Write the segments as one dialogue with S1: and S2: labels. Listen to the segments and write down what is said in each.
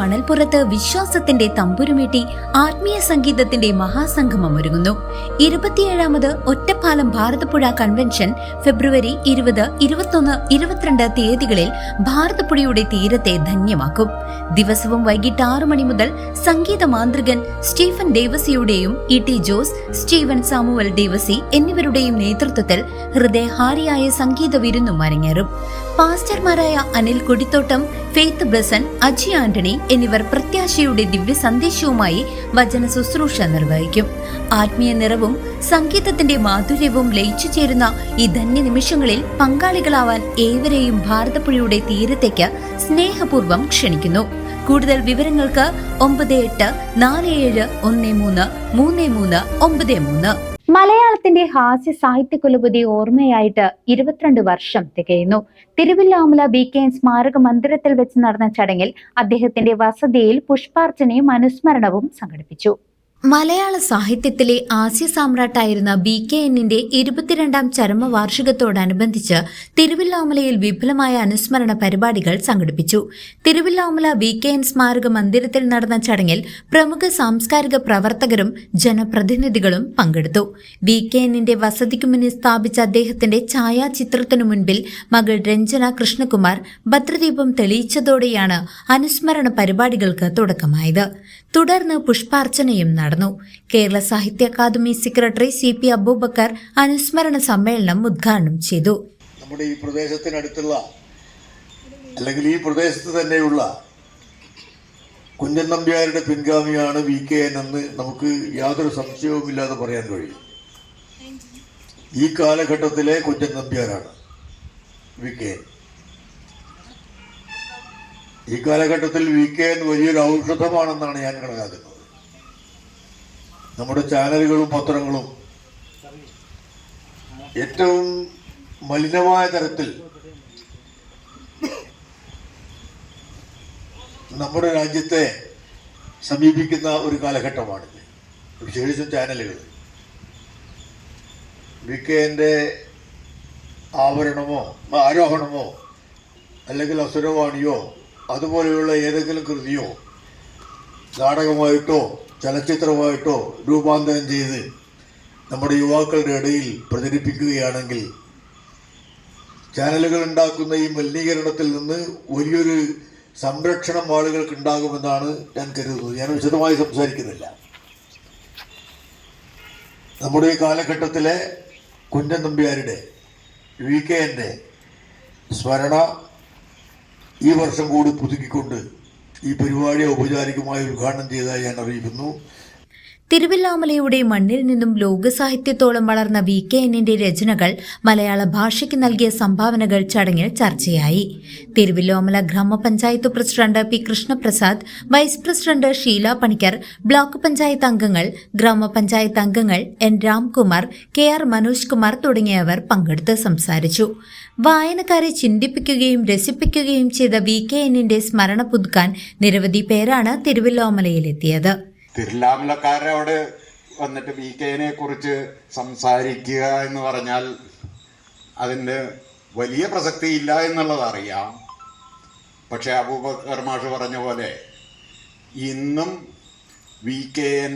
S1: മണൽപ്പുറത്ത് വിശ്വാസത്തിന്റെ തമ്പുരുമീട്ടി ആത്മീയ സംഗീതത്തിന്റെ മഹാസംഗമം ഒരുങ്ങുന്നു. 27ാമത് ഒറ്റപ്പാലം ഭാരതപ്പുഴ കൺവെൻഷൻ ഫെബ്രുവരി 20, 21, 22 തീയതികളിൽ ഭാരതപ്പുഴയുടെ തീരത്തെ ധന്യമാക്കും. ദിവസവും വൈകിട്ട് 6 മണി മുതൽ സംഗീത മാന്ത്രികൻ സ്റ്റീഫൻ ദേവസിയുടെയും ET ജോസ്, സ്റ്റീവൻ സാമുവൽ ദേവസി എന്നിവരുടെയും നേതൃത്വത്തിൽ ഹൃദയഹാരിയായ സംഗീത വിരുന്നും അരങ്ങേറും. പാസ്റ്റർമാരായ അനിൽ കൊടിത്തോട്ടം, ഫെയ്ത്ത് ബ്ലസൻ, അജി ആന്റണി എന്നിവർ പ്രത്യാശയുടെ ദിവ്യ സന്ദേശവുമായി വചന ശുശ്രൂഷ നിർവഹിക്കും. ആത്മീയ നിറവും സംഗീതത്തിന്റെ മാധുര്യവും ലയിച്ചു ചേരുന്ന ഈ ധന്യ നിമിഷങ്ങളിൽ പങ്കാളികളാവാൻ ഏവരെയും ഭാരതപ്പുഴയുടെ തീരത്തേക്ക് സ്നേഹപൂർവ്വം ക്ഷണിക്കുന്നു. കൂടുതൽ വിവരങ്ങൾക്ക് 9847133393.
S2: മലയാളത്തിന്റെ ഹാസ്യ സാഹിത്യ കുലപതി ഓർമ്മയായിട്ട് 22 വർഷം തികയുന്നു. തിരുവില്ലാമല BKN സ്മാരക മന്ദിരത്തിൽ വെച്ച് നടന്ന ചടങ്ങിൽ അദ്ദേഹത്തിന്റെ വസതിയിൽ പുഷ്പാർച്ചനയും അനുസ്മരണവും സംഘടിപ്പിച്ചു.
S1: മലയാള സാഹിത്യത്തിലെ ആസ്യ സാമ്രാട്ടായിരുന്ന BKNന്റെ 22ാം ചരമവാർഷികത്തോടനുബന്ധിച്ച് തിരുവില്ലാമലയിൽ വിപുലമായ അനുസ്മരണ പരിപാടികൾ സംഘടിപ്പിച്ചു. തിരുവില്ലാമല BKN സ്മാരക മന്ദിരത്തിൽ നടന്ന ചടങ്ങിൽ പ്രമുഖ സാംസ്കാരിക പ്രവർത്തകരും ജനപ്രതിനിധികളും പങ്കെടുത്തു. BKNന്റെ വസതിക്കു മുന്നിൽ സ്ഥാപിച്ച അദ്ദേഹത്തിന്റെ ഛായാചിത്രത്തിനു മുൻപിൽ മകൾ രഞ്ജന കൃഷ്ണകുമാർ ഭദ്രദീപം തെളിയിച്ചതോടെയാണ് അനുസ്മരണ പരിപാടികൾക്ക് തുടക്കമായത്. തുടർന്ന് പുഷ്പാർച്ചനയും നടന്നു. കേരള സാഹിത്യ അക്കാദമി സെക്രട്ടറി CP അബൂബക്കർ അനുസ്മരണ സമ്മേളനം ഉദ്ഘാടനം ചെയ്തു.
S3: നമ്മുടെ ഈ പ്രദേശത്തിനടുത്തുള്ള അല്ലെങ്കിൽ ഈ പ്രദേശത്ത് തന്നെയുള്ള കുഞ്ചൻ നമ്പ്യാരുടെ പിൻഗാമിയാണ് BKN എന്ന് നമുക്ക് യാതൊരു സംശയവുമില്ലാതെ പറയാൻ കഴിയും. ഈ കാലഘട്ടത്തിലെ കുഞ്ചൻ നമ്പ്യാരാണ് BKN. ഈ കാലഘട്ടത്തിൽ BKN വലിയൊരു ഔഷധമാണെന്നാണ് ഞാൻ കണക്കാക്കുന്നത്. നമ്മുടെ ചാനലുകളും പത്രങ്ങളും ഏറ്റവും മലിനമായ തരത്തിൽ നമ്മുടെ രാജ്യത്തെ സമീപിക്കുന്ന ഒരു കാലഘട്ടമാണിത്. വിശേഷിച്ചും ചാനലുകൾ BKNന്റെ ആരോഹണമോ അല്ലെങ്കിൽ അസുരവാണിയോ അതുപോലെയുള്ള ഏതെങ്കിലും കൃതിയോ നാടകമായിട്ടോ ചലച്ചിത്രമായിട്ടോ രൂപാന്തരം ചെയ്ത് നമ്മുടെ യുവാക്കളുടെ ഇടയിൽ പ്രചരിപ്പിക്കുകയാണെങ്കിൽ ചാനലുകൾ ഉണ്ടാക്കുന്ന ഈ മലിനീകരണത്തിൽ നിന്ന് വലിയൊരു സംരക്ഷണം ആളുകൾക്ക് ഉണ്ടാകുമെന്നാണ് ഞാൻ കരുതുന്നത്. ഞാൻ വിശദമായി സംസാരിക്കുന്നില്ല. നമ്മുടെ ഈ കാലഘട്ടത്തിലെ കുഞ്ചൻ നമ്പ്യാരുടെ BKNന്റെ സ്മരണ ഈ വർഷം കൂടി പുതുക്കിക്കൊണ്ട് ഈ പരിപാടി ഔപചാരികമായി ഉദ്ഘാടനം ചെയ്തതായി ഞാൻ അറിയിക്കുന്നു.
S1: തിരുവില്ലാമലയുടെ മണ്ണിൽ നിന്നും ലോകസാഹിത്യത്തോളം വളർന്ന BKNന്റെ രചനകൾ മലയാള ഭാഷയ്ക്ക് നൽകിയ സംഭാവനകൾ ചടങ്ങിൽ ചർച്ചയായി. തിരുവില്ലാമല ഗ്രാമപഞ്ചായത്ത് president P. Krishnaprasad, vice president Sheela Panicker, block panchayat അംഗങ്ങൾ, ഗ്രാമപഞ്ചായത്ത് അംഗങ്ങൾ N. രാംകുമാർ, KR മനോജ് കുമാർ തുടങ്ങിയവർ പങ്കെടുത്ത് സംസാരിച്ചു. വായനക്കാരെ ചിന്തിപ്പിക്കുകയും രസിപ്പിക്കുകയും ചെയ്ത BKNന്റെ സ്മരണ പുതുക്കാൻ നിരവധി പേരാണ് തിരുവില്ലാമലയിലെത്തിയത്.
S4: തിരുവില്ലാമലക്കാരോട് വന്നിട്ട് BKNനെ കുറിച്ച് സംസാരിക്കുക എന്ന് പറഞ്ഞാൽ അതിന് വലിയ പ്രസക്തിയില്ല എന്നുള്ളത് അറിയാം. പക്ഷെ അബൂബക്കർ മാഷ് പറഞ്ഞ പോലെ ഇന്നും BKN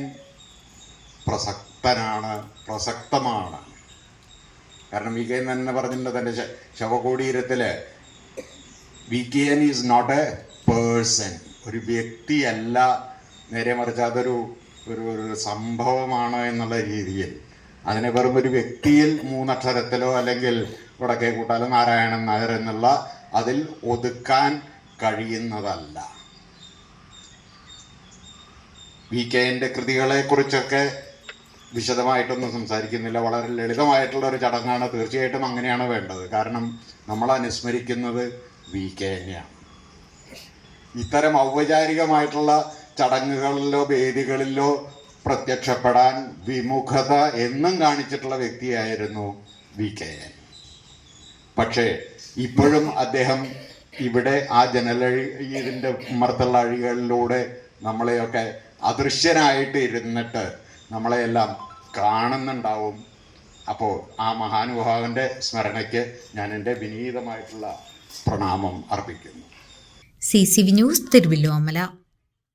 S4: പ്രസക്തമാണ്. കാരണം BKN തന്നെ പറഞ്ഞിട്ടുണ്ട് തൻ്റെ ശവകുടീരത്തില് BKN is not a person, ഒരു വ്യക്തിയല്ല, നേരെ മറിച്ച് അതൊരു സംഭവമാണ് എന്നുള്ള രീതിയിൽ അതിനെ വെറും ഒരു വ്യക്തിയിൽ 3 അക്ഷരത്തിലോ അല്ലെങ്കിൽ വടക്കേ കൂട്ടാലോ നാരായണൻ നായർ എന്നുള്ള അതിൽ ഒതുക്കാൻ കഴിയുന്നതല്ല. BKNന്റെ കൃതികളെ കുറിച്ചൊക്കെ വിശദമായിട്ടൊന്നും സംസാരിക്കുന്നില്ല. വളരെ ലളിതമായിട്ടുള്ള ഒരു ചടങ്ങാണ്. തീർച്ചയായിട്ടും അങ്ങനെയാണ് വേണ്ടത്. കാരണം നമ്മൾ അനുസ്മരിക്കുന്നത് BKNനെയാണ്. ഇത്തരം ഔപചാരികമായിട്ടുള്ള ചടങ്ങുകളിലോ വേദികളിലോ പ്രത്യക്ഷപ്പെടാൻ വിമുഖത എന്നും കാണിച്ചിട്ടുള്ള വ്യക്തിയായിരുന്നു BKN. പക്ഷേ ഇപ്പോഴും അദ്ദേഹം ഇവിടെ ആ ഇതിൻ്റെ ഉമ്മർത്തുള്ള അഴികളിലൂടെ നമ്മളെയൊക്കെ അദൃശ്യനായിട്ട് ഇരുന്നിട്ട് നമ്മളെയെല്ലാം കാണുന്നുണ്ടാവും. അപ്പോൾ ആ മഹാനുഭാവൻ്റെ സ്മരണയ്ക്ക് ഞാൻ എൻ്റെ വിനീതമായിട്ടുള്ള പ്രണാമം അർപ്പിക്കുന്നു.
S1: CCV news, Thiruvilwamala.